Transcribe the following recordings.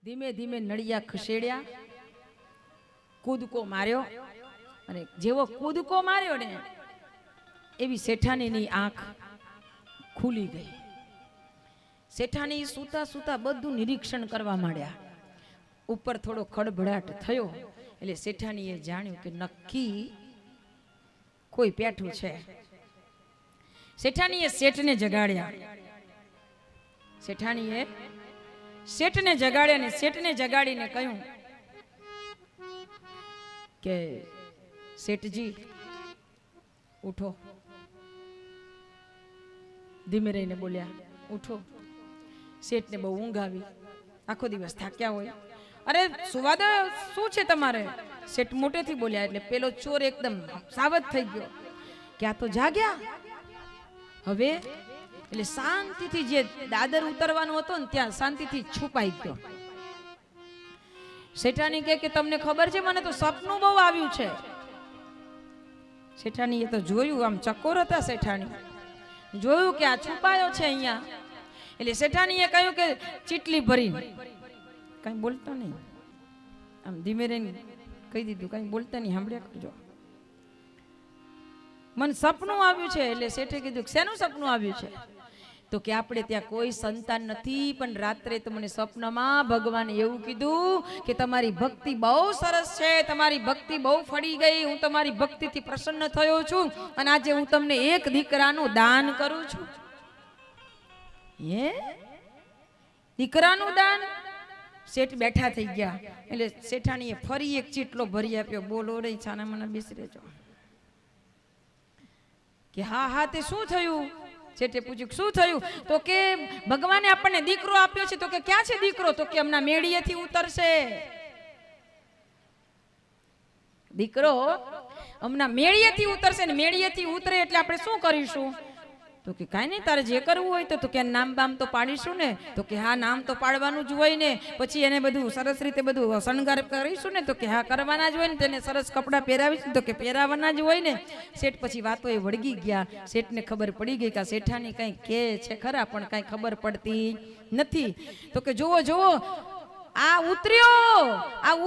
ધીમે ધીમે નળિયા ખસેડ્યા, કૂદકો માર્યો અને જેવો કૂદકો માર્યો ને એવી શેઠાણીની આંખ ખુલી ગઈ. શેઠાણી સૂતા સૂતા બધું નિરીક્ષણ કરવા માંડ્યા. ઉપર થોડો ખડભડાટ થયો એટલે શેઠાણીએ જાણ્યું કે નક્કી કોઈ પેઠું છે. શેઠાણીએ શેઠને જગાડ્યા. શેઠાણીએ શેઠને જગાડ્યા અને શેઠને જગાડીને કહ્યું કે શેઠજી ઉઠો. ધીમે રહીને બોલ્યા ઉઠો. શેઠને બહુ ઊંઘ આવી, આખો દિવસ થાક્યા હોય. અરે સુવા દો, શું છે તમારે? શેઠ મોટેથી બોલ્યા એટલે પેલો ચોર એકદમ સાવધ થઈ ગયો કે આ તો જાગ્યા હવે. એટલે શાંતિથી જે દાદર ઉતરવાનું હતો ને ત્યાં શાંતિથી છુપાઈ ગયો. શેઠાણી કહે કે તમને ખબર છે મને તો સપનું બહુ આવ્યું છે. શેઠાણીએ તો જોયું, આમ ચકોર હતા શેઠાણી, જોયું કે આ છુપાયો છે અહીંયા. એટલે શેઠાણીએ કહ્યું કે ચીટલી ભરીને, કઈ બોલતા નહીં, આમ ધીમે રહીને કહી દીધું કઈ બોલતા નહીં, સાંભળ્યા કરજો, મને સપનું આવ્યું છે. એટલે શેઠે કીધું શેનું સપનું આવ્યું છે? તો કે આપણે ત્યાં કોઈ સંતાન નથી, પણ રાત્રે તો મને સપનામાં ભગવાને એવું કીધું કે તમારી ભક્તિ બહુ સરસ છે, તમારી ભક્તિ બહુ ફળી ગઈ, હું તમારી ભક્તિથી પ્રસન્ન થયો છું અને આજે હું તમને એક દીકરાનું દાન કરું છું. એ દીકરાનું દાન? શેઠ બેઠા થઈ ગયા. એટલે શેઠાણીએ ફરી એક ચીટલો ભરી આપ્યો. બોલો રે છાના મને બેસી રહેજો. કે હા હા તે શું થયું? શેઠે પૂછ્યું શું થયું? તો કે ભગવાને આપણને દીકરો આપ્યો છે. તો કે ક્યાં છે દીકરો? તો કે હમણાં મેળીએથી ઉતરશે. દીકરો હમણાં મેળીએથી ઉતરશે ને મેળીએથી ઉતરે એટલે આપણે શું કરીશું? તો કે કાંઈ નહીં, તારે જે કરવું હોય તો કે નામ બામ તો પાડીશું ને. તો કે હા નામ તો પાડવાનું જ હોય ને, પછી એને બધું સરસ રીતે બધું શણગાર કરીશું ને. તો કે હા કરવાના જ હોય ને, તેને સરસ કપડાં પહેરાવીશું. તો કે પહેરાવાના જ હોય ને. શેઠ પછી વાતો એ વળગી ગયા. શેઠને ખબર પડી ગઈ કે શેઠાની કંઈ કે છે ખરા પણ કાંઈ ખબર પડતી નથી. તો કે જોવો જોવો આ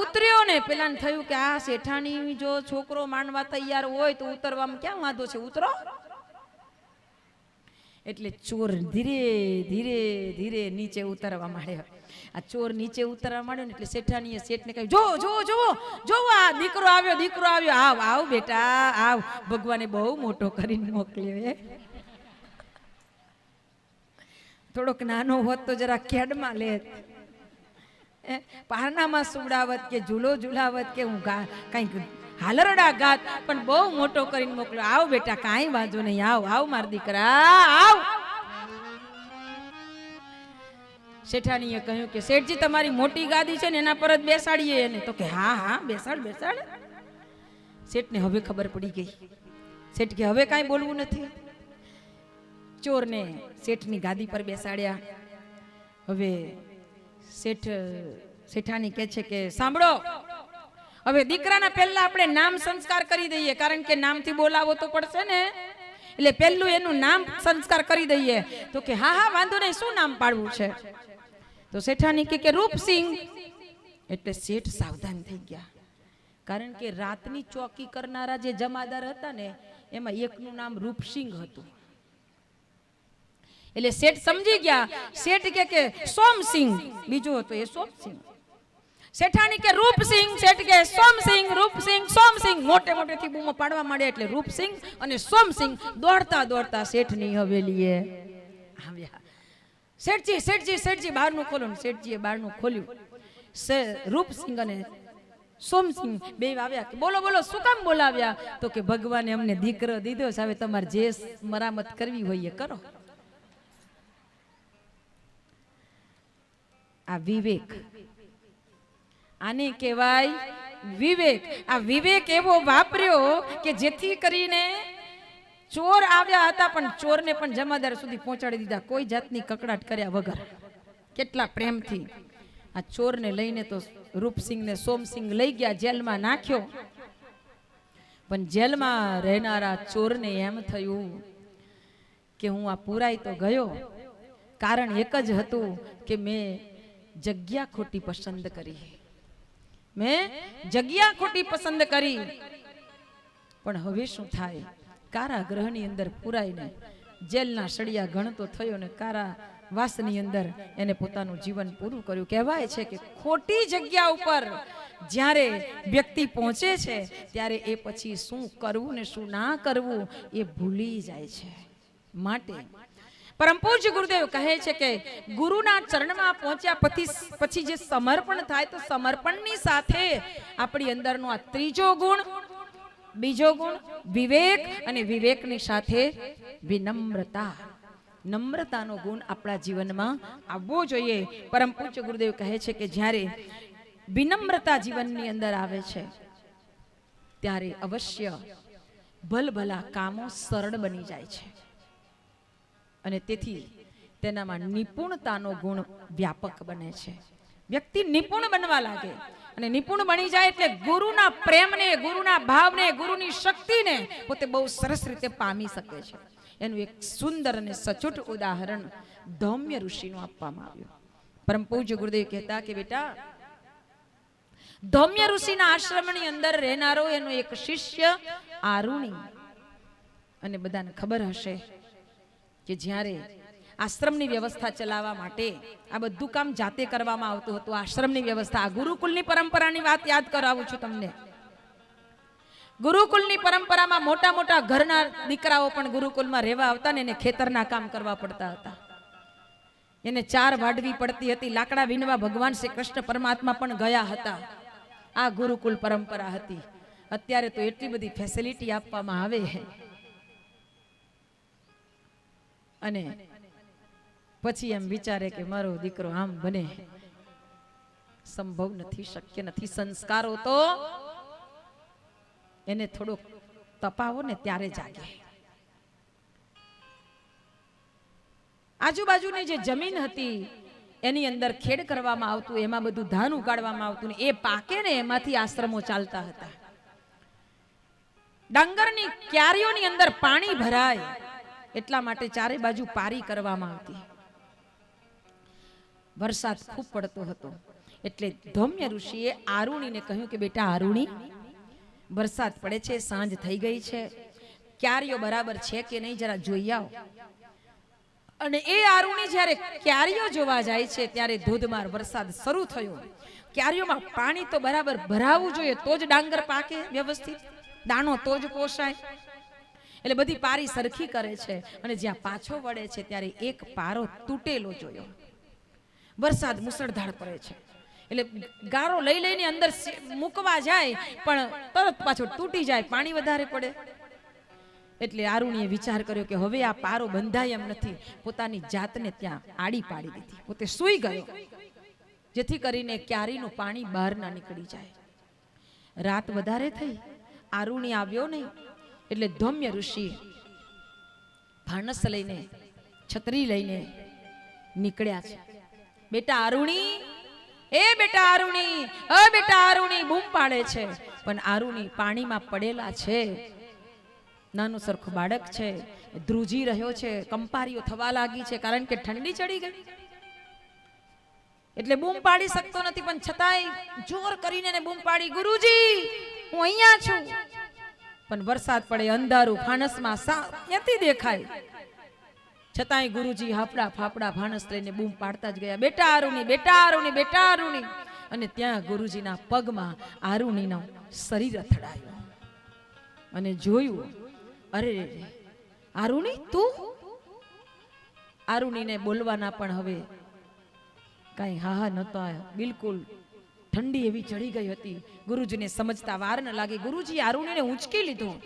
ઉતર્યો ને. પેલાને થયું કે આ શેઠાણી જો છોકરો માંડવા તૈયાર હોય તો ઉતરવામાં ક્યાં વાંધો છે, ઉતરો. એટલે ચોર ધીરે ધીરે ધીરે નીચે ઉતરવા માંડ્યો. આ ચોર નીચે ઉતરવા માંડ્યો ને એટલે શેઠાણીએ શેઠને કહ્યું જો જો જો જો આ દીકરો આવ્યો, દીકરો આવ્યો, આવ આવ બેટા આવ. ભગવાને બહુ મોટો કરીને મોકલ્યો. થોડોક નાનો હોત તો જરા ખેડમાં લેત, પારણામાં સુવડાવત કે ઝૂલો ઝૂલાવત કે હું કઈક હાલરડા ગાત, પણ બહુ મોટો કરીને મોકલ્યો. આવ બેટા કાંઈ વાંધો નહીં, આવ આવ મારા દીકરા આવ. શેઠાણીએ કહ્યું કે શેઠજી તમારી મોટી ગાદી છે ને એના પર જ બેસાડીએ એને. તો કે હા હા બેસાડ બેસાડ. શેઠને હવે ખબર પડી ગઈ. શેઠ કે હવે કાંઈ બોલવું નથી. ચોરને શેઠની ગાદી પર બેસાડ્યા. હવે શેઠાણી કહે છે કે સાંભળો, હવે દીકરાના પહેલા આપણે નામ સંસ્કાર કરી દઈએ, કારણ કે નામથી બોલાવો તો પડશે ને. એટલે પહેલું એનું નામ સંસ્કાર કરી દઈએ. તો કે હા હા વાંધો નહીં, શું નામ પાડવું છે? તો શેઠાણી કે રૂપસિંહ. એટલે શેઠ સાવધાન થઈ ગયા, કારણ કે રાતની ચોકી કરનારા જે જમાદાર હતા ને એમાં એકનું નામ રૂપસિંહ હતું. એટલે શેઠ સમજી ગયા. શેઠ કે સોમસિંહ બીજો હતો એ સોમસિંહ. શેઠાણી કે રૂપસિંહ, શેઠ કે સોમસિંહ, રૂપસિંહ સોમસિંહ. મોટે મોટેથી બૂમો પાડવા માંડ્યા. એટલે રૂપસિંહ અને સોમસિંહ દોડતા દોડતા શેઠની હવેલીએ આવ્યા. શેઠજી શેઠજી શેઠજી બહારનું ખોલો ને. શેઠજીએ બહારનું ખોલ્યું. રૂપસિંહ અને સોમસિંહ બે આવ્યા. કે બોલો બોલો શું કામ બોલાવ્યા? તો કે ભગવાને અમને દીકરો દીધો છે, હવે તમારે જે મરામત કરવી હોય એ કરો. આ વિવેક, આને કહેવાય વિવેક. આ વિવેક એવો વાપર્યો કે જેથી કરીને ચોર આવ્યા હતા પણ ચોરને પણ જમાદાર સુધી પહોંચાડી દીધા, કોઈ જાતની કકડાટ કર્યા વગર. કેટલા પ્રેમથી આ ચોરને લઈને તો રૂપસિંહ ને સોમસિંહ લઈ ગયા, જેલમાં નાખ્યો. પણ જેલમાં રહેનારા ચોરને એમ થયું કે હું આ પુરાઈ તો ગયો, કારણ એક જ હતું કે મેં જગ્યા ખોટી પસંદ કરી, મેં જગ્યા ખોટી પસંદ કરી. પણ હવે શું થાય? કારાગૃહની અંદર પુરાઈને જેલના સળિયા ગણતો થયો ને કારાવાસની અંદર એને પોતાનું જીવન પૂરું કર્યું. કહેવાય છે કે ખોટી જગ્યા ઉપર જ્યારે વ્યક્તિ પહોંચે છે ત્યારે એ પછી શું કરવું ને શું ના કરવું એ ભૂલી જાય છે. માટે પરમ પૂજ્ય ગુરુદેવ કહે છે કે ગુરુના ચરણમાં પહોંચ્યા પછી જે સમર્પણ થાય તો સમર્પણની સાથે આપણી અંદરનો આ ત્રીજો ગુણ, બીજો ગુણ વિવેક, અને વિવેકની સાથે વિનમ્રતા, નમ્રતાનો ગુણ આપણા જીવનમાં આવવો જોઈએ. પરમ પૂજ્ય ગુરુદેવ કહે છે કે જ્યારે વિનમ્રતા જીવનની અંદર આવે છે ત્યારે અવશ્ય ભલભલા કામો સરળ બની જાય છે, અને તેથી તેનામાં નિપુણતાનો ગુણ વ્યાપક બને છે. વ્યક્તિ નિપુણ બનવા લાગે, અને નિપુણ બની જાય એટલે ગુરુના પ્રેમને, ગુરુના ભાવને, ગુરુની શક્તિને પોતે બહુ સરસ રીતે પામી શકે છે. એનું એક સુંદર અને સચોટ ઉદાહરણ ધૌમ્ય ઋષિનું આપવામાં આવ્યું. પરમ પૂજ્ય ગુરુદેવ કહેતા કે બેટા, ધૌમ્ય ઋષિના આશ્રમની અંદર રહેનારો એનો એક શિષ્ય આરુણી, અને બધાને ખબર હશે કે જ્યારે આશ્રમની વ્યવસ્થા ચલાવવા માટે આ બધું કામ જાતે કરવામાં આવતું હતું. આશ્રમની વ્યવસ્થા, આ ગુરુકુલની પરંપરાની વાત યાદ કરાવું છું તમને. ગુરુકુલની પરંપરામાં મોટા મોટા ઘરના દીકરાઓ પણ ગુરુકુલમાં રહેવા આવતા ને એને ખેતરના કામ કરવા પડતા હતા. એને 4 વાડવી પડતી હતી. લાકડા વીણવા ભગવાન શ્રી કૃષ્ણ પરમાત્મા પણ ગયા હતા. આ ગુરુકુલ પરંપરા હતી. અત્યારે તો એટલી બધી ફેસિલિટી આપવામાં આવે અને પછી એમ વિચારે કે મારો દીકરો આમ બને. સંભવ નથી, શક્ય નથી. સંસ્કારો તો એને થોડોક તપાવો ને ત્યારે જાગે. આજુબાજુની જે જમીન હતી એની અંદર ખેડ કરવામાં આવતું, એમાં બધું ધાન ઉગાડવામાં આવતું ને એ પાકે ને એમાંથી આશ્રમો ચાલતા હતા. ડાંગરની ક્યારીઓની અંદર પાણી ભરાય એટલા માટે ચારે બાજુ પારી કરવામાં આવતી. વરસાદ ખૂબ પડતો હતો એટલે ધૌમ્ય ઋષિએ આરુણીને કહ્યું કે બેટા આરુણી, વરસાદ પડે છે, સાંજ થઈ ગઈ છે, ક્યારીઓ બરાબર છે કે નહીં જરા જોઈ આવો. અને એ આરુણી જ્યારે ક્યારીઓ જોવા જાય છે ત્યારે ધોધમાર વરસાદ શરૂ થયો. ક્યારીઓમાં પાણી તો બરાબર ભરાવું જોઈએ તો જ ડાંગર પાકે વ્યવસ્થિત, દાણો તો જ પોષાય. એટલે બધી પારી સરખી કરે છે અને જ્યાં પાછો વળે છે ત્યારે એક પારો તૂટેલો જોયો. વરસાદ મુસળધાર પડે છે એટલે ગારો લઈ લઈને અંદર મૂકવા જાય પણ તરત પાછો તૂટી જાય, પાણી વધારે પડે. એટલે આરુણીએ વિચાર કર્યો કે હવે આ પારો બંધાય એમ નથી. પોતાની જાતને ત્યાં આડી પાડી દીધી, પોતે સૂઈ ગયો જેથી કરીને ક્યારીનું પાણી બહાર ના નીકળી જાય. રાત વધારે થઈ, આરુણી આવ્યો નહીં એટલે ધૌમ્ય ઋષિ ફાનસ લઈને, છત્રી લઈને નીકળ્યા છે. બેટા આરુણી, એ બેટા આરુણી, અ બેટા આરુણી બૂમ પાડે છે. પણ આરુણી પાણીમાં પડેલા છે. નાનું સરખું બાળક છે, ધ્રુજી રહ્યો છે, કંપારીઓ થવા લાગી છે કારણ કે ઠંડી ચડી ગઈ એટલે બૂમ પાડી શકતો નથી. પણ છતાંય જોર કરીને બૂમ પાડી, ગુરુજી હું અહીંયા છું. પણ વરસાદ પડે, અંધારું, ફાનસમાં ક્યાંથી દેખાય. છતાંય ગુરુજી હાફડા ફાફડા ફાનસ લઈને બૂમ પાડતા જ ગયા, બેટા આરુણી, બેટા આરુણી, બેટા આરુણી. અને ત્યાં ગુરુજીના પગમાં આરુણીનું શરીર અથડાયું અને જોયું, અરે આરુણી તું? આરુણીને બોલવાના પણ હવે કઈ હા નતો આવ્યા. બિલકુલ ઠંડી એવી ચડી ગઈ હતી. ગુરુજીને સમજતા વાર ન લાગી. ગુરુજી આરુણીને ઊંચકી લીધું.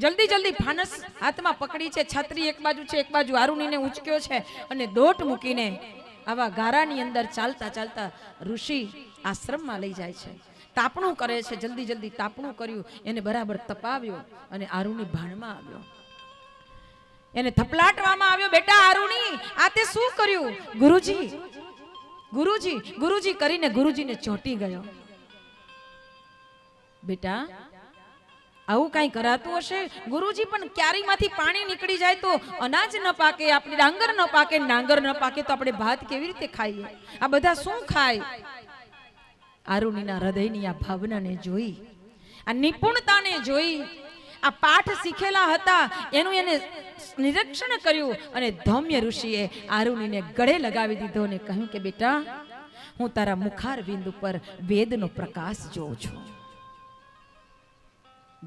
જલ્દી જલ્દી ફાનસ હાથમાં પકડી છે, છત્રી એક બાજુ છે, એક બાજુ આરુણીને ઊંચક્યો છે અને દોટ મૂકીને આવા ગારાની અંદર ચાલતા ચાલતા ઋષિ આશ્રમમાં લઈ જાય છે. તાપણું કરે છે, જલ્દી જલ્દી તાપણું કર્યું, એને બરાબર તપાવ્યો અને આરુણી ભાણમાં આવ્યો. એને થપલાટવામાં આવ્યો, બેટા આરુણી આ તે શું કર્યું? ગુરુજી, ગુરુજી, ગુરુજી કરીને ગુરુજીને ચોંટી ગયો. બેટા આવું કાંઈ કરાતું હશે? ગુરુજી પણ ક્યારીમાંથી પાણી નીકળી જાય તો અનાજ ન પાકે, આપણે ડાંગર ન પાકે, ડાંગર ન પાકે તો આપણે ભાત કેવી રીતે ખાઈએ? આ બધા શું ખાય? આરુણીના હૃદયની આ ભાવનાને જોઈ, આ નિપુણતાને જોઈ, આ પાઠ શીખેલા હતા એનું એને નિરીક્ષણ કર્યું અને ધૌમ્ય ઋષિએ આરુણીને ગળે લગાવી દીધો અને કહ્યું કે બેટા, હું તારા મુખાર બિંદ ઉપર વેદનો પ્રકાશ જોઉં છું.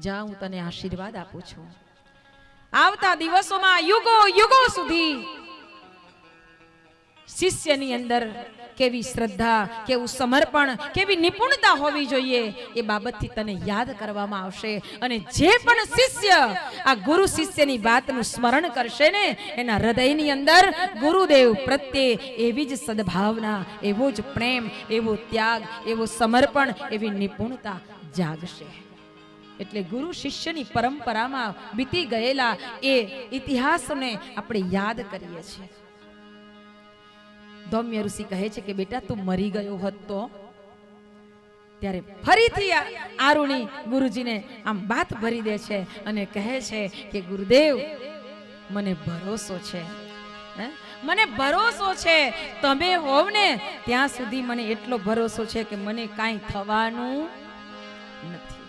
જા, હું તને આશીર્વાદ આપું છું. આવતા દિવસોમાં યુગો યુગો સુધી શિષ્યની અંદર કેવી શ્રદ્ધા, કેવું સમર્પણ, કેવી નિપુણતા હોવી જોઈએ એ બાબતથી તને યાદ કરવામાં આવશે. અને જે પણ શિષ્ય આ ગુરુ શિષ્યની વાતનું સ્મરણ કરશે ને, એના હૃદયની અંદર ગુરુદેવ પ્રત્યે એવી જ સદભાવના, એવો જ પ્રેમ, એવો ત્યાગ, એવો સમર્પણ, એવી નિપુણતા જાગશે. એટલે ગુરુ શિષ્યની પરંપરામાં બીતી ગયેલા એ ઇતિહાસને આપણે યાદ કરીએ છીએ. ધૌમ્ય ઋષિ કહે છે કે બેટા, તું મરી ગયો હોત તો? ત્યારે ફરીથી આરુણી ગુરુજીને આમ વાત ભરી દે છે અને કહે છે કે ગુરુદેવ, મને ભરોસો છે, મને ભરોસો છે, તમે હોવ ને ત્યાં સુધી મને એટલો ભરોસો છે કે મને કાંઈ થવાનું નથી.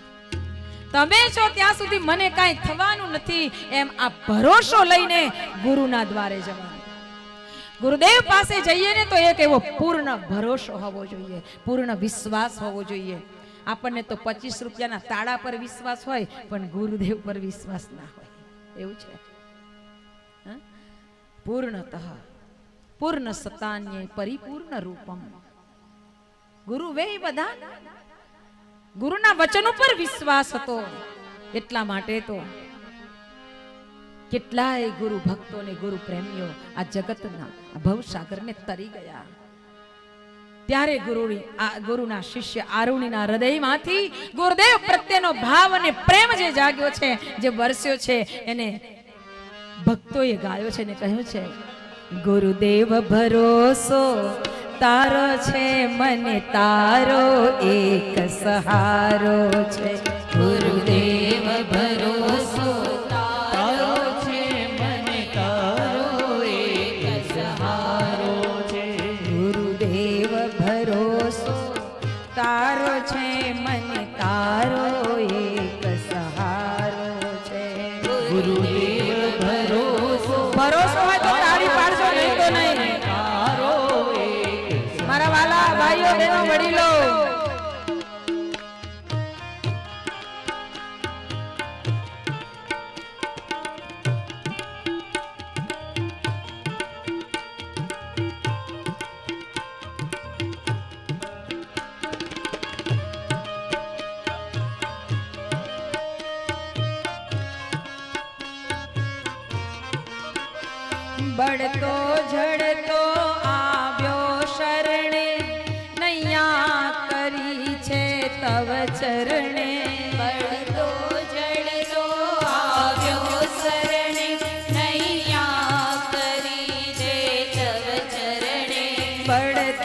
તમે છો ત્યાં સુધી મને કાંઈ થવાનું નથી. એમ આ ભરોસો લઈને ગુરુના દ્વારે જવાનું. ગુરુદેવ પાસે જઈએ ને તો એક એવો પૂર્ણ ભરોસો હોવો જોઈએ, પૂર્ણ વિશ્વાસ હોવો જોઈએ. આપણને તો 25 રૂપિયાના તાળા પર વિશ્વાસ હોય, પણ ગુરુદેવ પર વિશ્વાસ ના હોય. એવું છે. પૂર્ણતઃ પૂર્ણ સતાન્ય પરિપૂર્ણ રૂપમ. ગુરુ વે બધા ગુરુના વચન ઉપર વિશ્વાસ હતો. એટલા માટે તો કેટલાય ગુરુ ભક્તો ને ગુરુ પ્રેમીઓ આ જગતના ભવસાગરને તરી ગયા. ત્યારે ગુરુના શિષ્ય આરુણીના હૃદયમાંથી ગુરુદેવ પ્રત્યેનો ભાવ અને પ્રેમ જે જાગ્યો છે, જે વરસ્યો છે, એને ભક્તોએ ગાયો છે ને કહ્યું છે, ગુરુદેવ ભરોસો તારો છે, મને તારો એક સહારો છે. ગુરુદેવ ભરોસો તારો છે, મને તારો એક સહારો છે. ગુરુદેવ ભરોસો તારો છે, મને તારો એક સહારો છે. ગુરુદેવ ભરોસો, ભરોસો હોય તો તાળી પાડજો, નહીં તો નહીં. મારા વાલા ભાઈઓ બહેનો વડીલો, બળતો ઝડતો આવ્યો શરણે, નૈયા કરી છે તવ ચરણે. બળતો ઝડતો આવ્યો શરણે, નૈયા કરી છે તવ ચરણે. બળતો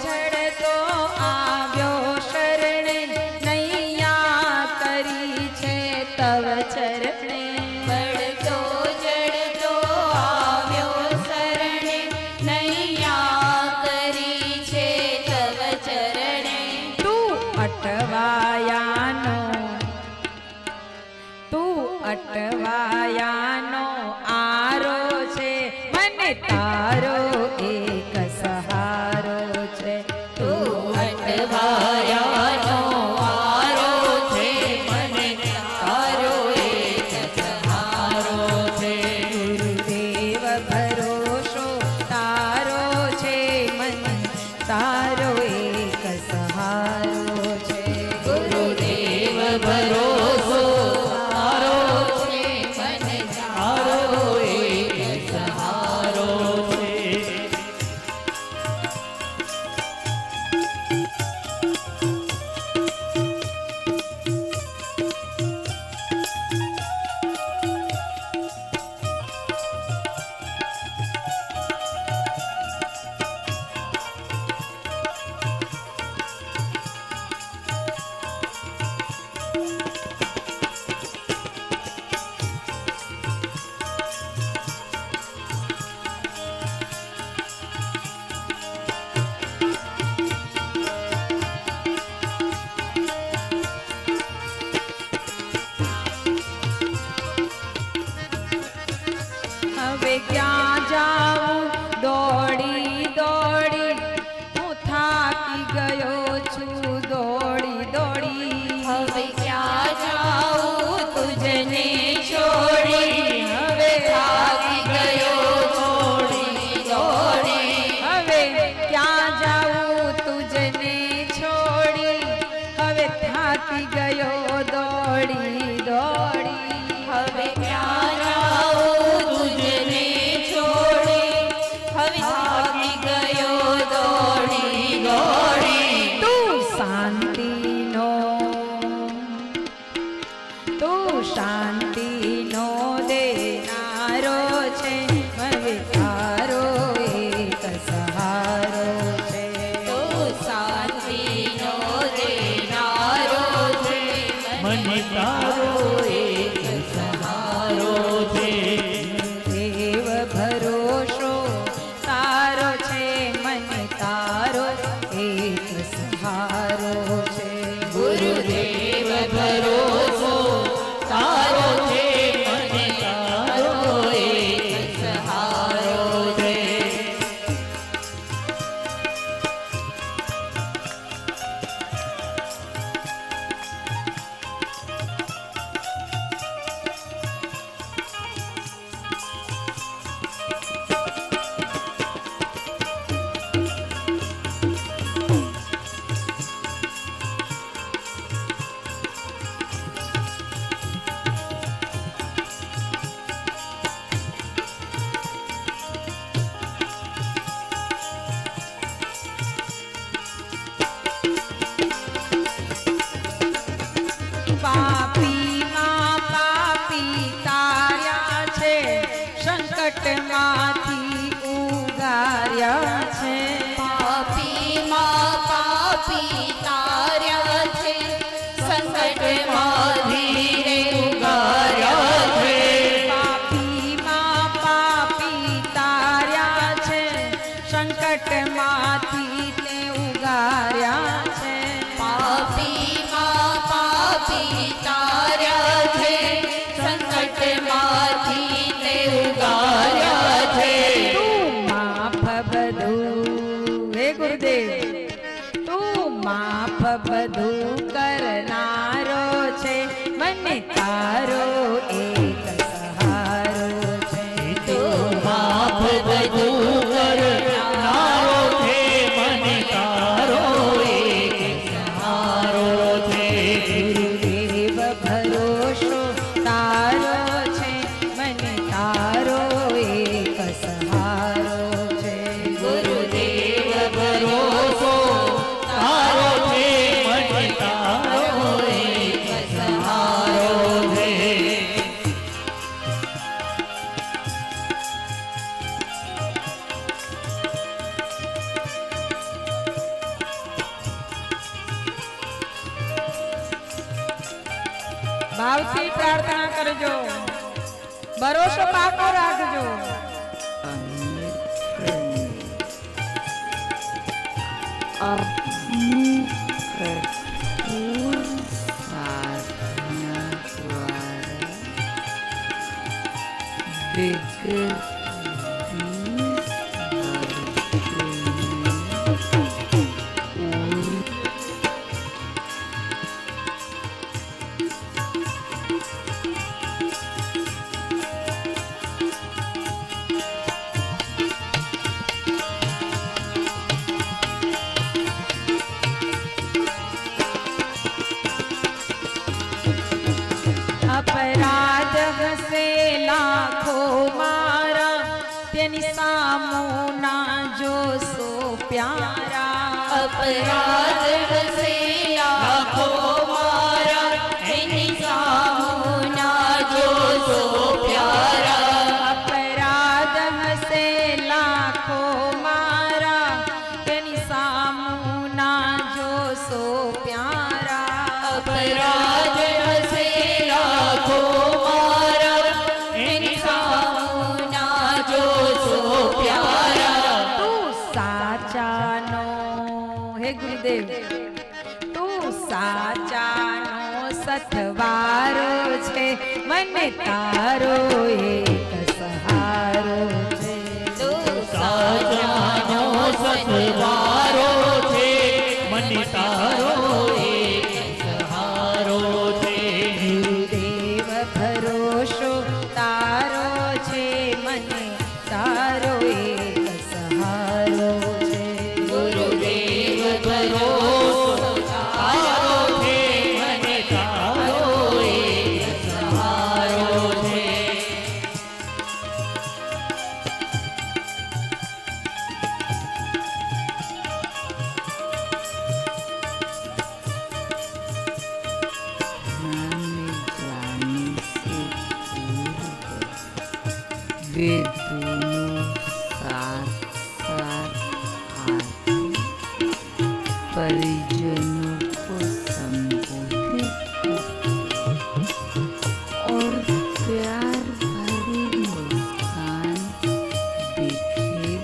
ઝડતો આવ્યો શરણે, નૈયા કરી છે તવ ચરણે. અટવાયા થાકી ગયો છું દોડી દોડી હવે ક્યાં જાઉં તુજને છોડી હવે થાકી ગયો દોડી દોડી હવે ક્યાં જાઉં તુજને છોડી હવે થાકી ગયો દોડી દોડી હવે ક્યાં જાઉં તુજને છોડી હવે થાકી ગયો દોડી દોડી તું શાંતિનો દેનારો છે હવે તારો એક સહારો છે તો શાંતિનો દેનારો છે મને તારો એક સહારો છે દેવ ભરોસો તારો છે મને તારો એક સહારો છે ગુરુદેવ ભરોસો તારો છે મને તારો એક સહારો છે પાપીમાં પાપી તાર્યા છે સંકટમાંથી ઉગાર્યા છે પાપીમાં પાપી તાર્યા છે સંકટમાંથી રે ઉગાર્યા છે પાપીમાં પાપી તાર્યા છે સંકટમાંથી તે ઉગાર્યા છે પાપીમાં પાપી તાર્યા છે સંકટમાંથી તે ઉગાર્યા છે તું માફ બધું હે ગુરુદેવ તું માફ બધું કરનારો છે મને તારો એક સહારો છે તું માફ બધું કરનારો છે મને તારો એક સહારો છે ગુરુદેવ ભરોસો તારો છે મને તારો એક સહારો છે ગુરુદેવ ભરોસો તારો છે મને તારો એક સહારો છે ભાવથી પ્રાર્થના કરજો ભરોસો પાકો રાખજો અપરાધ હસે લાખો મારા તેની સામું ના જોશો પ્યારા અપરાધ હસે લાખો મારા એની સામું ના જોશો પ્યારા અપરાધ હસે લાખો મારા તેની સામું ના જોશો પ્યારા અપરાધ હસે લાખો મારા એની સામું ના જોશો પ્યારા તું સાચાનો હે ગુરુદેવ તું સાચાનો સથવારો છે મને તારો એક સહારો છે તું સાજાનો સથવારો છે विभुनु साक्षात आके परिजनों को संबोधित और प्यार भरी मुस्कान बिखेर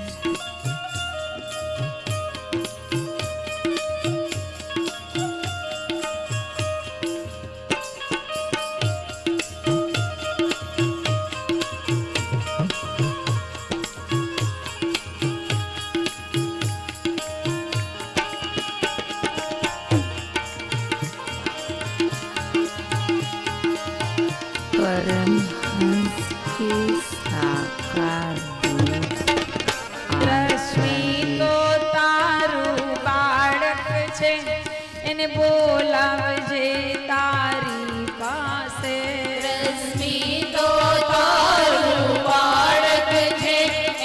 परमहंस के साकार रूप રશ્મિ તો તારું બાળક છે એને બોલાવજે તારી પાસે રશ્મિ તો તારું બાળક છે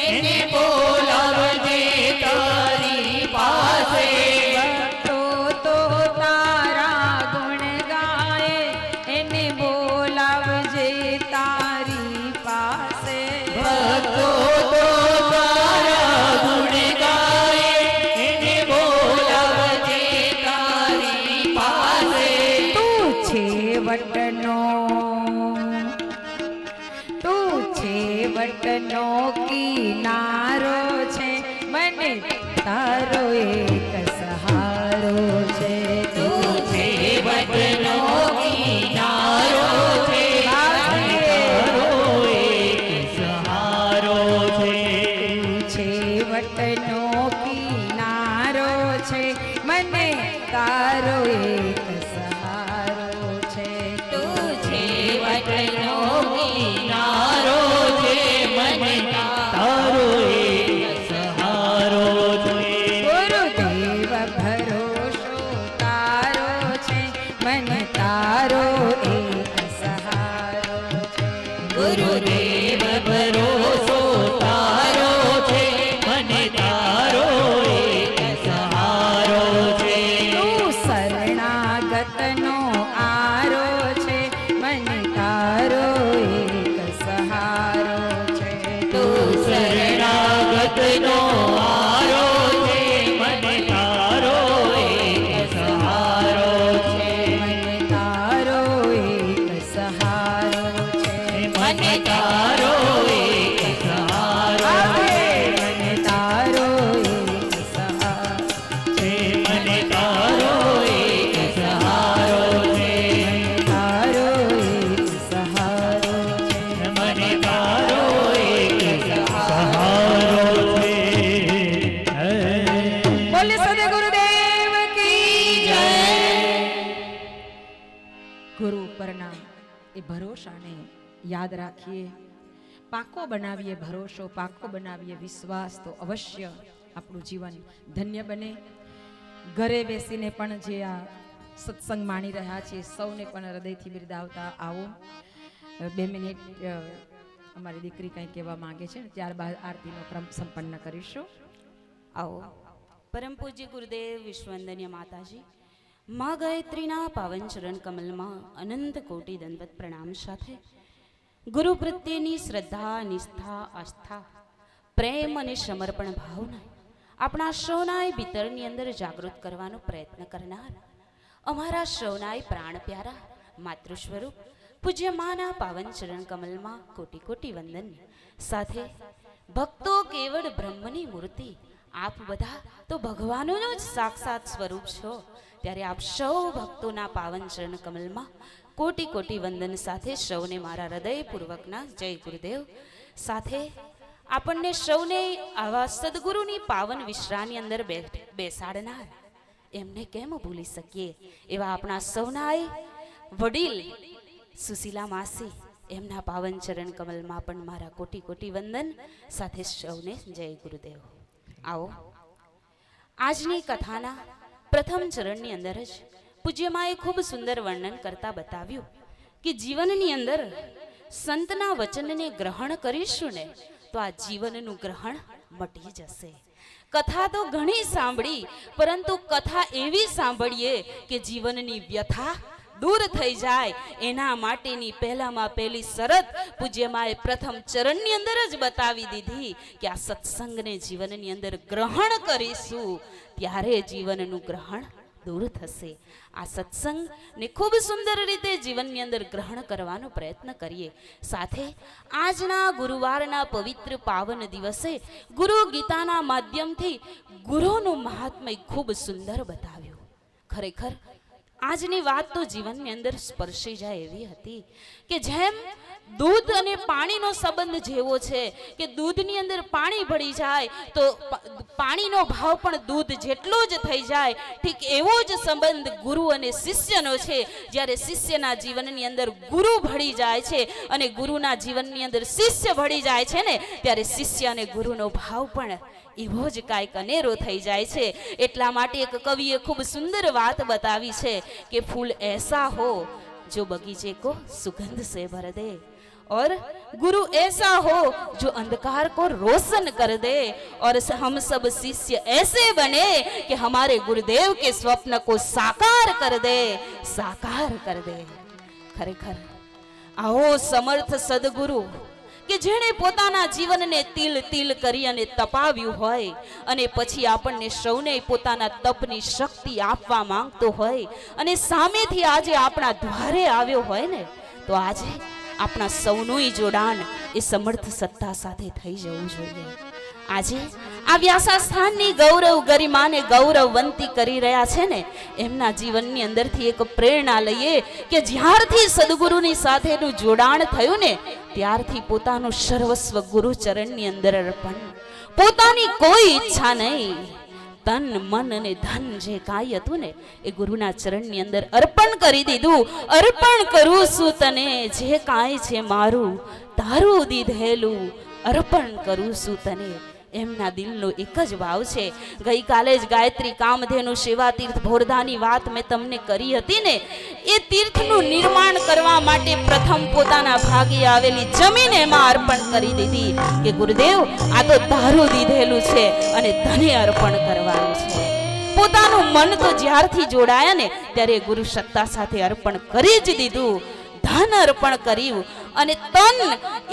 એને બોલાવજે તારી પાસે ભક્તો તો તારા ગુણ ગાય એને બોલાવજે તારી પાસે ભક્તો તો તારા ગુણ ગાય એને બોલાવજે તારી પાસે તું છેવટનો કિનારો છે મને તારો એક સહારો છે તું છેવટનો કિનારો છે તારો એક સહારો છે છેવટનો કિનારો છે મને તારો એક સહારો છે તું છેવટનો કિનારો છે મને તારો એક સહારો છે ગુરુદેવ ભરોસો તારો છે મને તારો એક સહારો છે ગુરુદેવ ભરોસો તારો છે મને તારો એક સહારો છે તું શરણાગતનો આરો છે મને તારો એક સહારો છે તું શરણાગતનો આરો છે મને તારો એક સહારો છે મને તારો એક સહારો છે મને તારો એક સહારો મને તારો એક સહારો છે મને તારો એક સહારો છે તારો એક સહારો છે મને તારો એક સહારો છે બોલે સદે ગુરુદેવ કી જય ગુરુ ઉપરના એ ભરોસાને યાદ રાખીએ, પાકો બનાવીએ ભરોસો, પાકો બનાવીએ વિશ્વાસ, તો અવશ્ય આપણું જીવન ધન્ય બને. ઘરે બેસીને પણ જે આ સત્સંગ માણી રહ્યા છે સૌને પણ હૃદયથી બિરદાવતા આવો. 2 મિનિટ અમારી દીકરી કંઈ કહેવા માંગે છે, ત્યારબાદ આરતીનો ક્રમ સંપન્ન કરીશું. આવો પરમ પૂજ્ય ગુરુદેવ વિશ્વવંદનીય માતાજી માં ગાયત્રીના પાવન ચરણ કમલમાં અનંત કોટી દંડવત પ્રણામ સાથે ગુરુ પ્રત્યેની શ્રદ્ધા, નિષ્ઠા, આસ્થા, પ્રેમ અને સમર્પણ ભાવના આપણા સૌનાય ભીતરની અંદર જાગૃત કરવાનો પ્રયત્ન કરનાર અમારા સૌનાય પ્રાણ પ્યારા માતૃ સ્વરૂપ પૂજ્ય માના પાવન ચરણ કમલમાં કોટી કોટી વંદન સાથે ભક્તો કેવળ બ્રહ્મની મૂર્તિ, આપ બધા તો ભગવાનનું જ સાક્ષાત સ્વરૂપ છો, ત્યારે આપ સૌ ભક્તોના પાવન ચરણ કમલમાં કોટી કોટી વંદન સાથે સૌને મારા હૃદયપૂર્વકના જય ગુરુદેવ સાથે આપણને સૌને આવા સદગુરુની પાવન વિશ્રાની અંદર બેસાડનાર એમને કેમ ભૂલી શકીએ એવા આપણા સૌનાય વડીલ સુશીલા માસી, એમના પાવન ચરણ કમલમાં પણ મારા કોટી કોટી વંદન સાથે સૌને જય ગુરુદેવ. આવો આજની કથાના પ્રથમ ચરણની અંદર જ પૂજ્યમાએ ખૂબ સુંદર વર્ણન કરતા બતાવ્યું કે જીવનની અંદર સંતના વચનને ગ્રહણ કરીશું ને તો આ જીવનનું ગ્રહણ મટી જશે. કથા તો ઘણી સાંભળી, પરંતુ કથા એવી સાંભળીએ કે જીવનની વ્યથા દૂર થઈ જાય એના માટેની પહેલામાં પહેલી શરત પૂજ્યમાએ પ્રથમ ચરણની અંદર જ બતાવી દીધી કે આ સત્સંગને જીવનની અંદર ગ્રહણ કરીશું ત્યારે જીવનનું ગ્રહણ દૂર થશે. આ સત્સંગને ખૂબ સુંદર રીતે જીવનની અંદર ગ્રહણ કરવાનો પ્રયત્ન કરીએ. સાથે આજના ગુરુવારના પવિત્ર પાવન દિવસે ગુરુ ગીતાના માધ્યમથી ગુરુનું મહાત્મ્ય ખૂબ સુંદર બતાવ્યું. ખરેખર આજની વાત તો જીવનની અંદર સ્પર્શી જાય એવી હતી કે જેમ દૂધ અને પાણીનો સંબંધ જેવો છે કે દૂધની અંદર પાણી ભળી જાય તો પાણીનો ભાવ પણ દૂધ જેટલો જ થઈ જાય, ઠીક એવો જ સંબંધ ગુરુ અને શિષ્યનો છે. જ્યારે શિષ્યના જીવનની અંદર ગુરુ ભળી જાય છે અને ગુરુના જીવનની અંદર શિષ્ય ભળી જાય છે ને ત્યારે શિષ્ય અને ગુરુનો ભાવ પણ એવો જ કાંઈક અનેરો થઈ જાય છે. એટલા માટે એક કવિએ ખૂબ સુંદર વાત બતાવી છે કે ફૂલ એસા હો जो बगीचे को सुगंध से भर दे और गुरु ऐसा हो जो अंधकार को रोशन कर दे और हम सब शिष्य ऐसे बने कि हमारे गुरुदेव के स्वप्न को साकार कर दे, साकार कर दे. खरेखर आओ समर्थ सदगुरु કે જેણે પોતાના જીવનને તિલ તિલ કરી અને તપાવ્યું હોય અને પછી આપણને સૌને પોતાના તપની શક્તિ આપવા માંગતો હોય અને સામેથી આજે આપણા દ્વારે આવ્યો હોય ને તો આજે આપણા સૌનું જોડાણ એ સમર્થ સત્તા સાથે થઈ જવું જોઈએ. આજે આ વ્યાસાસ્થાનની ગૌરવ ગરિમાને ગૌરવવંતી કરી રહ્યા છે ને એમના જીવનની અંદરથી એક પ્રેરણા લઈએ કે જ્યારથી સદગુરુની સાથેનું જોડાણ થયું ને ત્યારથી પોતાનું સર્વસ્વ ગુરુ ચરણની અંદર અર્પણ, પોતાની કોઈ ઈચ્છા નહીં, તન મન અને ધન જે કાંઈ હતું ને એ ગુરુના ચરણની અંદર અર્પણ કરી દીધું. અર્પણ કરું છું તને જે કાંઈ છે મારું, તારું દીધેલું અર્પણ કરું છું તને. એમના દિલનો એક જ ભાવ છે. ગઈકાલે જ ગાયત્રી કામધેનુ સેવા તીર્થ ભોરધાની વાત મેં તમને કરી હતી ને, એ તીર્થનું નિર્માણ કરવા માટે પ્રથમ પોતાના ભાગે આવેલી જમીન એમાં અર્પણ કરી દીધી કે ગુરુદેવ આ તો તારું દીધેલું છે અને ધને અર્પણ કરવાનું છે. પોતાનું મન તો જ્યારથી જોડાયા ને ત્યારે ગુરુ સત્તા સાથે અર્પણ કરી જ દીધું, ધન અર્પણ કર્યું અને તન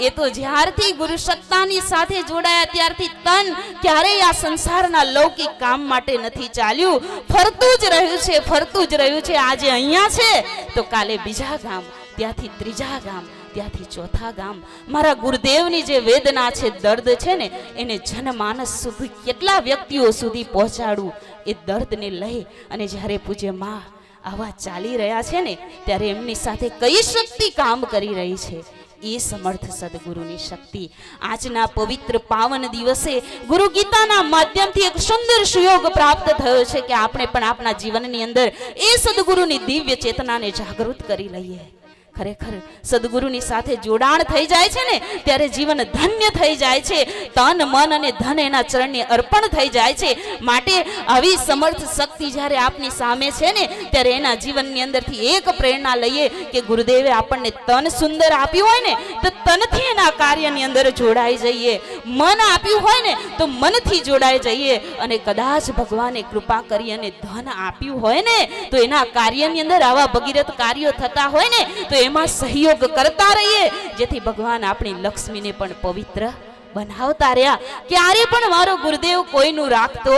એ તો જ્યારથી ગુરુ સત્તાની સાથે જોડાયા ત્યારથી તન ક્યારેય આ સંસારના લૌકિક કામ માટે નથી ચાલ્યું, ફરતું જ રહ્યું છે, ફરતું જ રહ્યું છે. આજે અહીંયા છે તો કાલે બીજા ગામ, ત્યાંથી ત્રીજા ગામ, ત્યાંથી ચોથા ગામ. મારા ગુરુદેવની જે વેદના છે, દર્દ છે ને એને જનમાનસ સુધી કેટલા વ્યક્તિઓ સુધી પહોંચાડવું એ દર્દને લઈ અને જ્યારે પૂજ્ય માં આવા ચાલી રહ્યા છે ને ત્યારે એમની સાથે કઈ શક્તિ કામ કરી રહી છે એ સમર્થ સદગુરુની શક્તિ. આજના પવિત્ર પાવન દિવસે ગુરુ ગીતાના માધ્યમથી એક સુંદર સુયોગ પ્રાપ્ત થયો છે કે આપણે પણ આપણા જીવનની અંદર એ સદગુરુની દિવ્ય ચેતનાને જાગૃત કરી લઈએ. ખરેખર સદગુરુની સાથે જોડાણ થઈ જાય છે ને ત્યારે જીવન ધન્ય થઈ જાય છે. તન મન અને ધન એના ચરણને અર્પણ થઈ જાય છે. માટે આવી સમર્થ શક્તિ જ્યારે આપની સામે છે ને ત્યારે એના જીવનની અંદરથી એક પ્રેરણા લઈએ કે ગુરુદેવે આપણને તન સુંદર આપ્યું હોય ને તો તનથી એના કાર્યની અંદર જોડાઈ જઈએ, મન આપ્યું હોય ને તો મનથી જોડાઈ જઈએ અને કદાચ ભગવાને કૃપા કરી અને ધન આપ્યું હોય ને તો એના કાર્યની અંદર આવા ભગીરથ કાર્યો થતા હોય ને તો એમાં સહયોગ કરતા રહીએ જેથી ભગવાન આપણી લક્ષ્મીને પણ પવિત્ર બનાવતા રહ્યા. ક્યારે પણ મારો ગુરુદેવ કોઈનું રાખતો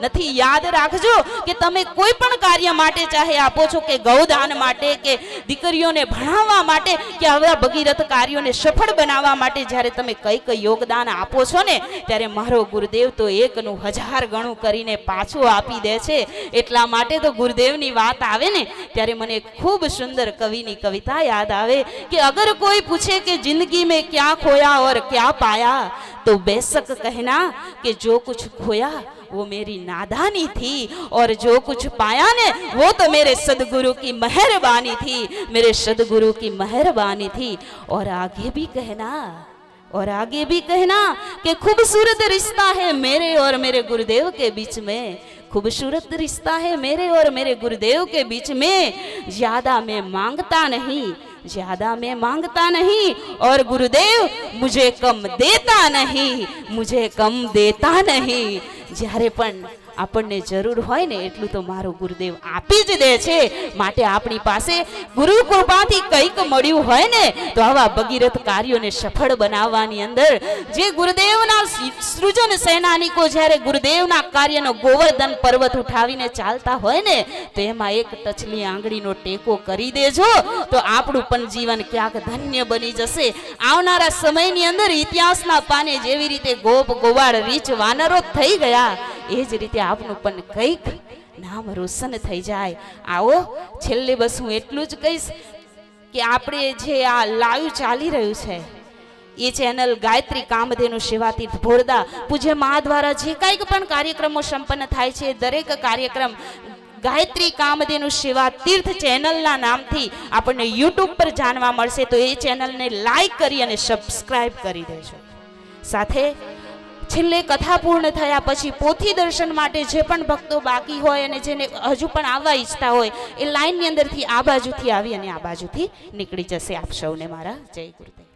નથી. યાદ રાખજો કે તમે કોઈ પણ કાર્ય માટે ચાહે આપો છો કે ગૌદાન માટે કે દીકરીઓને ભણાવવા માટે કે આવા ભગીરથ કાર્યોને સફળ બનાવવા માટે જ્યારે તમે કઈ યોગદાન આપો છો ને ત્યારે મારો ગુરુદેવ તો એકનું 1000 ગણું કરીને પાછું આપી દે છે. એટલા માટે તો ગુરુદેવની વાત આવે ને ત્યારે મને ખૂબ સુંદર કવિની કવિતા યાદ આવે કે અગર કોઈ પૂછે કે જિંદગી में क्या खोया और क्या पाया तो बेशक कहना कि जो कुछ खोया वो मेरी नादानी थी और जो कुछ पाया ने वो तो मेरे सदगुरु की मेहरबानी थी, मेरे सदगुरु की मेहरबानी थी. और आगे भी कहना कि खूबसूरत रिश्ता है मेरे और मेरे गुरुदेव के बीच में, खूबसूरत रिश्ता है मेरे और मेरे गुरुदेव के बीच में. ज्यादा मैं मांगता नहीं, ज्यादा मैं मांगता नहीं और गुरुदेव मुझे कम देता नहीं, मुझे कम देता नहीं. જ્યારે પણ આપણને જરૂર હોય ને એટલું તો મારો ગુરુદેવ આપી જ દે છે. માટે આપણી પાસે ગુરુ કૃપાથી કંઈક મળ્યું હોય ને તો આવા ભગીરથ કાર્યોને સફળ બનાવવાની અંદર જે ગુરુદેવના સૃજન સૈનાનિકો જ્યારે ગુરુદેવના કાર્યનો ગોવર્ધન પર્વત ઉઠાવીને ચાલતા હોય ને તો એમાં એક ટચલી આંગળીનો ટેકો કરી દેજો તો આપણું પણ જીવન ક્યાંક ધન્ય બની જશે. આવનારા સમયની અંદર ઇતિહાસના પાને જેવી રીતે ગોપ ગોવાળ રીચ વાનરો થઈ ગયા એ જ રીતે આપનું પણ કંઈક નામ રોશન થઈ જાય. આવો છેલ્લે બસ હું એટલું જ કહીશ કે આપણે જે આ લાઈવ ચાલી રહ્યું છે એ ચેનલ ગાયત્રી કામધેનુ સેવાતીર્થ ભોરદા પૂજ્ય મા દ્વારા જે કંઈક પણ કાર્યક્રમો સંપન્ન થાય છે દરેક કાર્યક્રમ ગાયત્રી કામધેનુ સેવા તીર્થ ચેનલના નામથી આપણને યુટ્યુબ પર જાણવા મળશે. તો એ ચેનલને લાઈક કરી અને સબસ્ક્રાઇબ કરી દેજો. સાથે છેલ્લે કથા પૂર્ણ થયા પછી પોથી દર્શન માટે જે પણ ભક્તો બાકી હોય અને જેને હજુ પણ આવવા ઈચ્છતા હોય એ લાઈનની અંદરથી આ બાજુથી આવી અને આ બાજુથી નીકળી જશે. આપ સૌને મારા જય ગુરુદેવ.